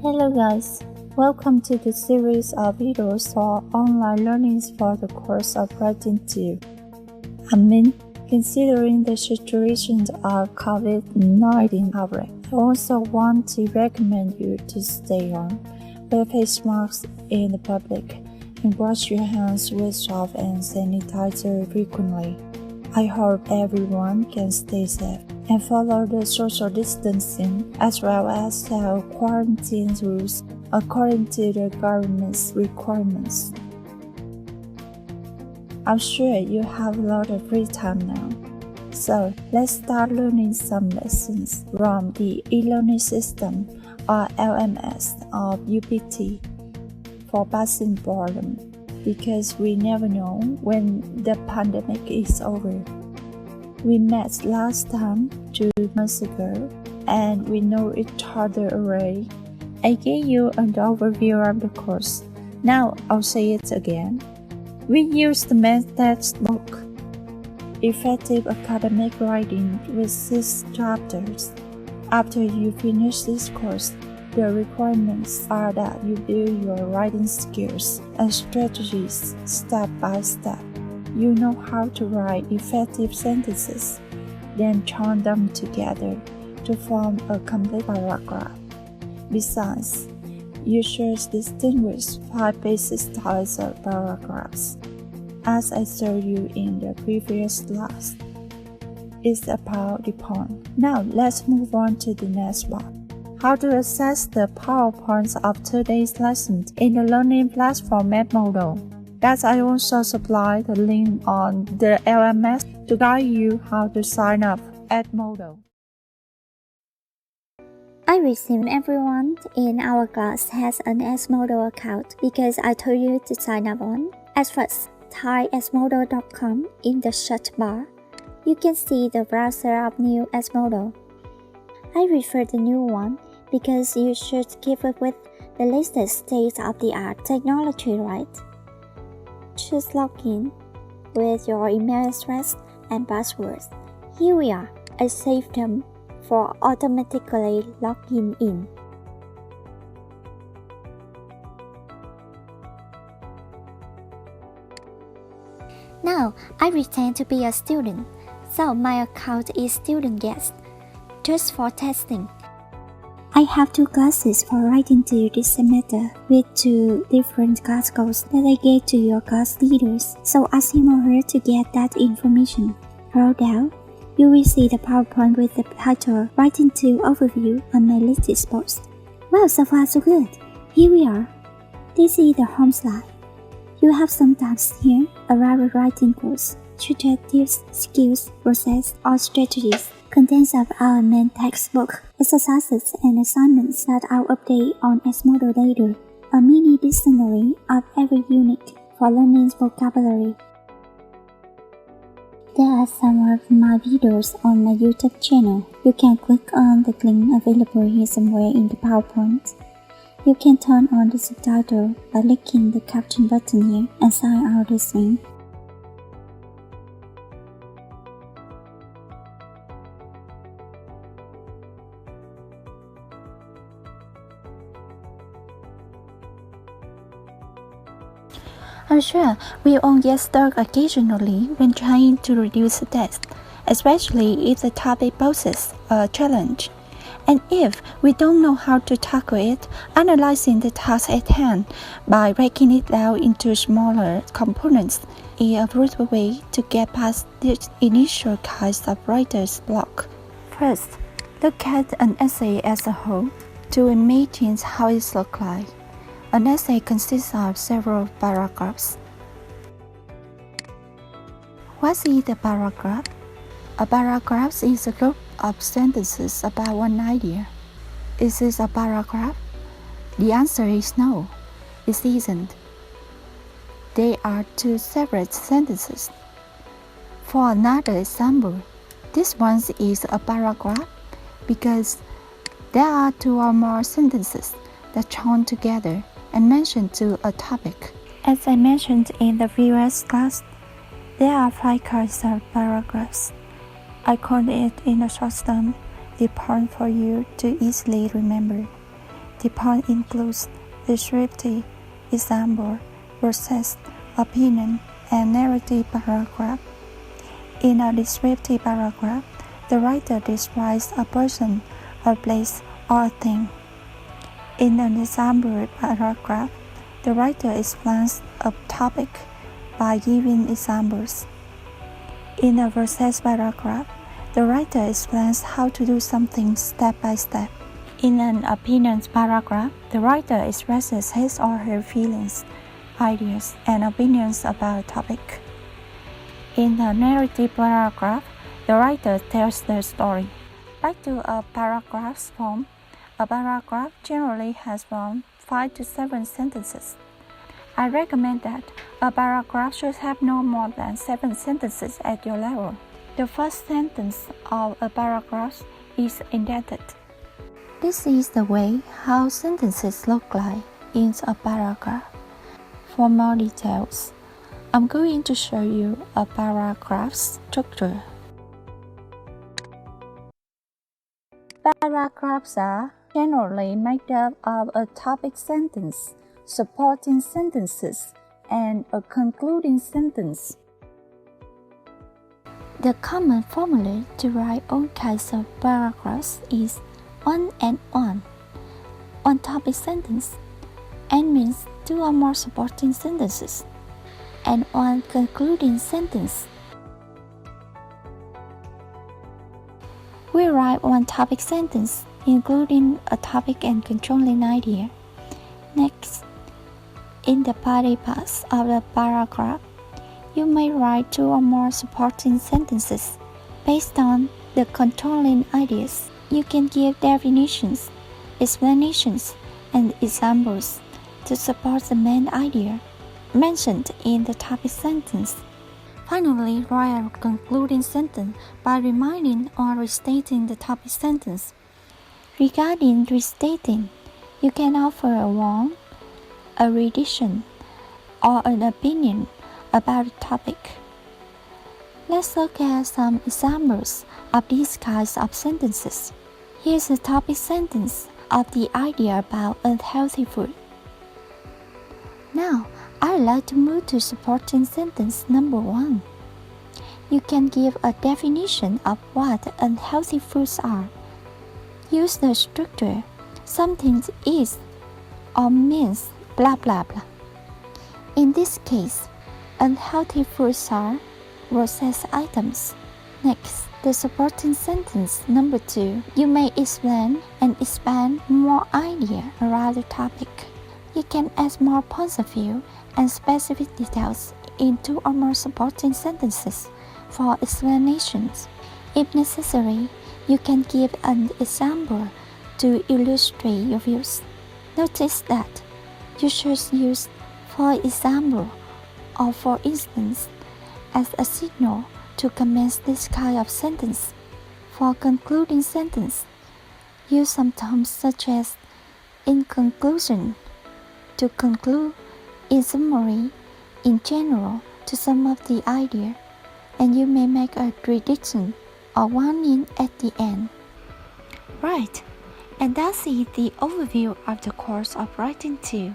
Hello guys, welcome to the series of videos for online learnings for the course of Writing 2. Considering the situation of COVID-19 outbreak, I also want to recommend you to stay home, wear face masks in the public, and wash your hands with soap and sanitizer frequently. I hope everyone can stay safe and follow the social distancing as well as self-quarantine rules according to the government's requirements. I'm sure you have a lot of free time now, so let's start learning some lessons from the e-learning system or LMS of UPT for passing boredom, because we never know when the pandemic is over. We met last time 2 months ago, and we know each other already. I gave you an overview of the course. Now I'll say it again. We use the main textbook, Effective Academic Writing, with 6 chapters. After you finish this course, the requirements are that you build your writing skills and strategies step by step. You know how to write effective sentences, then join them together to form a complete paragraph. Besides, you should distinguish 5 basic styles of paragraphs, as I showed you in the previous class. It's about the point. Now let's move on to the next part. How to access the PowerPoints of today's lesson in the learning platform Edmodo. That I also supply the link on the LMS to guide you how to sign up at Edmodo. I assume everyone in our class has an Edmodo account because I told you to sign up on. At first, type edmodo.com in the search bar. You can see the browser of new Edmodo. I refer the new one because you should keep up with the latest state-of-the-art technology, right? Choose login with your email address and password. Here we are. I saved them for automatically logging in. Now, I pretend to be a student, so my account is student guest, just for testing. I have 2 classes for Writing 2 this semester with 2 different class goals that I gave to your class leaders, so ask him or her to get that information. Scroll down, you will see the PowerPoint with the title Writing 2 Overview on my latest post. Well, so far so good. Here we are. This is the home slide. You have some tabs here around the writing course, tutor tips, skills, process, or strategies. Contents of our main textbook, exercises and assignments that I'll update on Edmodo later. A mini dictionary of every unit for learning vocabulary. There are some of my videos on my YouTube channel. You can click on the link available here somewhere in the PowerPoint. You can turn on the subtitle by clicking the caption button here and sign out the screen. I'm sure we all get stuck occasionally when trying to reduce the test, especially if the topic poses a challenge. And if we don't know how to tackle it, analyzing the task at hand by breaking it down into smaller components is a brutal way to get past the initial kinds of writer's block. First, look at an essay as a whole to imagine how it looks like. An essay consists of several paragraphs. What is a paragraph? A paragraph is a group of sentences about one idea. Is this a paragraph? The answer is no, it isn't. They are 2 separate sentences. For another example, this one is a paragraph because there are 2 or more sentences that join together and mention to a topic. As I mentioned in the previous class, there are 5 kinds of paragraphs. I called it in a short term the point for you to easily remember. The point includes descriptive, example, process, opinion, and narrative paragraph. In a descriptive paragraph, the writer describes a person, a place, or a thing. In an example paragraph, the writer explains a topic by giving examples. In a process paragraph, the writer explains how to do something step by step. In an opinion paragraph, the writer expresses his or her feelings, ideas, and opinions about a topic. In a narrative paragraph, the writer tells the story. Back to a paragraph's form, a paragraph generally has from 5 to 7 sentences. I recommend that a paragraph should have no more than 7 sentences at your level. The first sentence of a paragraph is indented. This is the way how sentences look like in a paragraph. For more details, I'm going to show you a paragraph structure. Paragraphs are generally made up of a topic sentence, supporting sentences, and a concluding sentence. The common formula to write all kinds of paragraphs is one and one. One topic sentence, and means 2 or more supporting sentences, and one concluding sentence. We write one topic sentence, including a topic and controlling idea. Next, in the body parts of the paragraph, you may write 2 or more supporting sentences based on the controlling ideas. You can give definitions, explanations, and examples to support the main idea mentioned in the topic sentence. Finally, write a concluding sentence by reminding or restating the topic sentence. Regarding restating, you can offer a warning, a rendition, or an opinion about the topic. Let's look at some examples of these kinds of sentences. Here's a topic sentence of the idea about unhealthy food. Now, I'd like to move to supporting sentence number 1. You can give a definition of what unhealthy foods are. Use the structure something is or means blah blah blah. In this case, unhealthy foods are processed items. Next, the supporting sentence number 2. You may explain and expand more idea around the topic. You can add more points of view and specific details in 2 or more supporting sentences for explanations. If necessary, you can give an example to illustrate your views. Notice that you should use for example or for instance as a signal to commence this kind of sentence. For concluding sentence, use some terms such as in conclusion, to conclude, in summary, in general, to sum up the idea, and you may make a prediction or warning at the end. Right, and that's it, the overview of the course of Writing 2.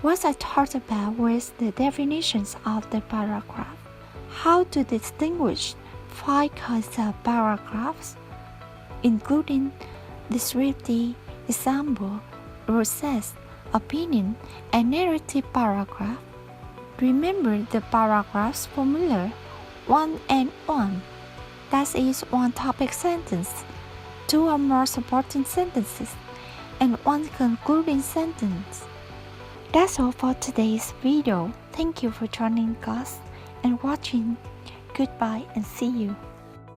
What I talked about was the definitions of the paragraph, how to distinguish 5 kinds of paragraphs, including descriptive, example, process, opinion, and narrative paragraph. Remember the paragraph's formula, 1 and 1. That is one topic sentence, 2 or more supporting sentences, and one concluding sentence. That's all for today's video. Thank you for joining class and watching. Goodbye and see you.